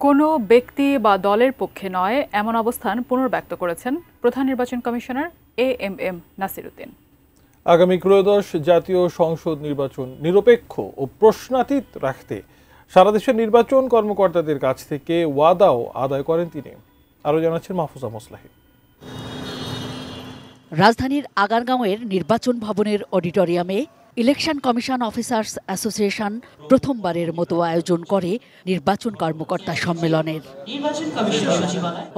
কোনো ব্যক্তি বা দলের পক্ষে নয় এমন অবস্থান পুনর্ব্যক্ত করেছেন প্রধান নির্বাচন কমিশনার এএমএম নাসির উদ্দিন। আগামী ত্রয়োদশ জাতীয় সংসদ নির্বাচন নিরপেক্ষ ও প্রশ্নাতীত রাখতে সারা দেশের নির্বাচন কর্মকর্তাদের কাছ থেকে ওয়াদাও আদায় করেন তিনি। আরও জানাচ্ছেন মাহফুজা মোসলাহি। রাজধানীর আগারগাঁওয়ের নির্বাচন ভবনের অডিটোরিয়ামে ইলেকশন কমিশন অফিসার্স অ্যাসোসিয়েশন প্রথমবারের মতো আয়োজন করে নির্বাচন কর্মকর্তা সম্মেলনের।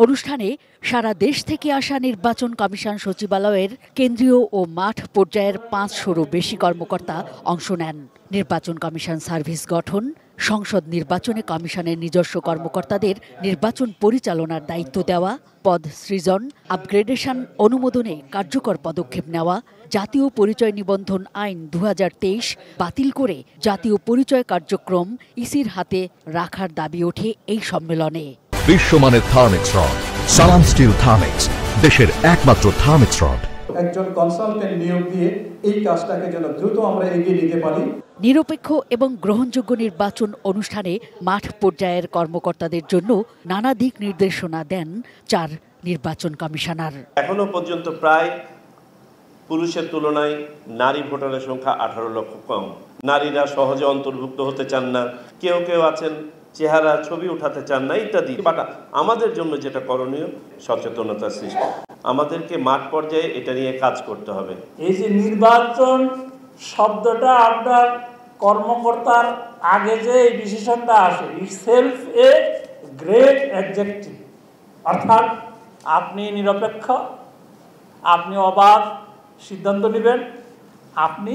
অনুষ্ঠানে সারা দেশ থেকে আসা নির্বাচন কমিশন সচিবালয়ের কেন্দ্রীয় ও মাঠ পর্যায়ের 500-রও বেশি কর্মকর্তা অংশ নেন। নির্বাচন কমিশন সার্ভিস গঠন, সংসদ নির্বাচনে কমিশনের নিজস্ব কর্মকর্তাদের নির্বাচন পরিচালনার দায়িত্ব দেওয়া, পদ সৃজন, আপগ্রেডেশন অনুমোদনে কার্যকর পদক্ষেপ নেওয়া, জাতীয় পরিচয় নিবন্ধন আইন 2023 বাতিল করে জাতীয় পরিচয় কার্যক্রম ইসির হাতে রাখার দাবি ওঠে এই সম্মেলনে। বিশ্বমানের থার্মিক্স রড, সালাম স্টিল থার্মিক্স, দেশের একমাত্র থার্মিক্স রড। একজন কনসালটেন্ট নিয়োগ দিয়ে এই কাজটাকে যেন দ্রুত আমরা এগিয়ে নিতে পারি। নিরপেক্ষ এবং গ্রহণযোগ্য নির্বাচন অনুষ্ঠানে মাঠ পর্যায়ের কর্মকর্তাদের জন্য নানা দিক নির্দেশনা দেন 4 নির্বাচন কমিশনার। এখনো পর্যন্ত প্রায় পুরুষের তুলনায় নারী ভোটারের সংখ্যা 18 লক্ষ কম। নারীরা সহজে অন্তর্ভুক্ত হতে চান না, কেউ কেউ আছেন চেহারা ছবি উঠাতে চান না ইত্যাদি। বাট আমাদের জন্য যেটা করণীয় সচেতনতা সৃষ্টি, আমাদেরকে মাঠ পর্যায়ে এটা নিয়ে কাজ করতে হবে। এই যে নির্বাচন শব্দটা আপনার কর্মকর্তার আগে যে এই বিশেষণটা আসে, ইটসেলফ এ গ্রেট অ্যাডজেক্টিভ, অর্থাৎ আপনি নিরপেক্ষ, আপনি অবাধ সিদ্ধান্ত নেবেন, আপনি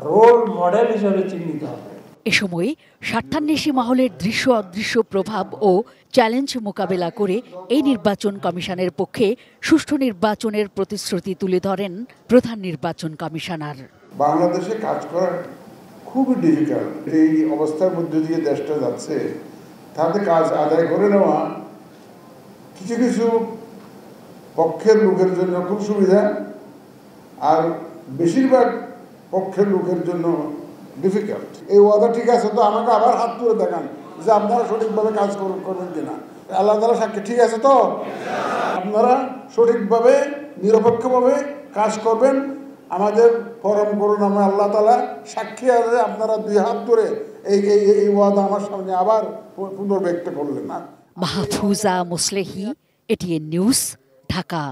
রোল মডেল হিসেবে চিহ্নিত হবেন। এ সময় স্বার্থান্বেষী মহলের দৃশ্য অদৃশ্য প্রভাব ও চ্যালেঞ্জ মোকাবেলা করে এই নির্বাচন কমিশনের পক্ষে সুষ্ঠু নির্বাচনের প্রতিশ্রুতি তুলে ধরেন প্রধান নির্বাচন কমিশনার। বাংলাদেশে কাজ করা খুবই ডিফিকাল্ট। এই অবস্থার মধ্যে দিয়ে দেশটা যাচ্ছে, তাতে কাজ আদায় করে নেওয়া কিছু কিছু পক্ষের লোকের জন্য খুব সুবিধা, আর বেশিরভাগ পক্ষের লোকের জন্য ডিফিকাল্ট। এই ওয়াদা ঠিক আছে তো আমাকে আবার হাত তুলে দেখান যে আপনারা সঠিকভাবে কাজ করবেন কিনা। আল্লাহ তাআলা সাক্ষী, ঠিক আছে তো আপনারা সঠিকভাবে নিরপেক্ষভাবে কাজ করবেন। আমাদের পরম করুণাময় আল্লাহ তাআলা সাক্ষী আছে, আপনারা 2 হাত ধরে এই ওয়াদা আমার সামনে আবার পুনর্ব্যক্ত করলেন না। Mahfuza Moslehi, ATN News, Dhaka.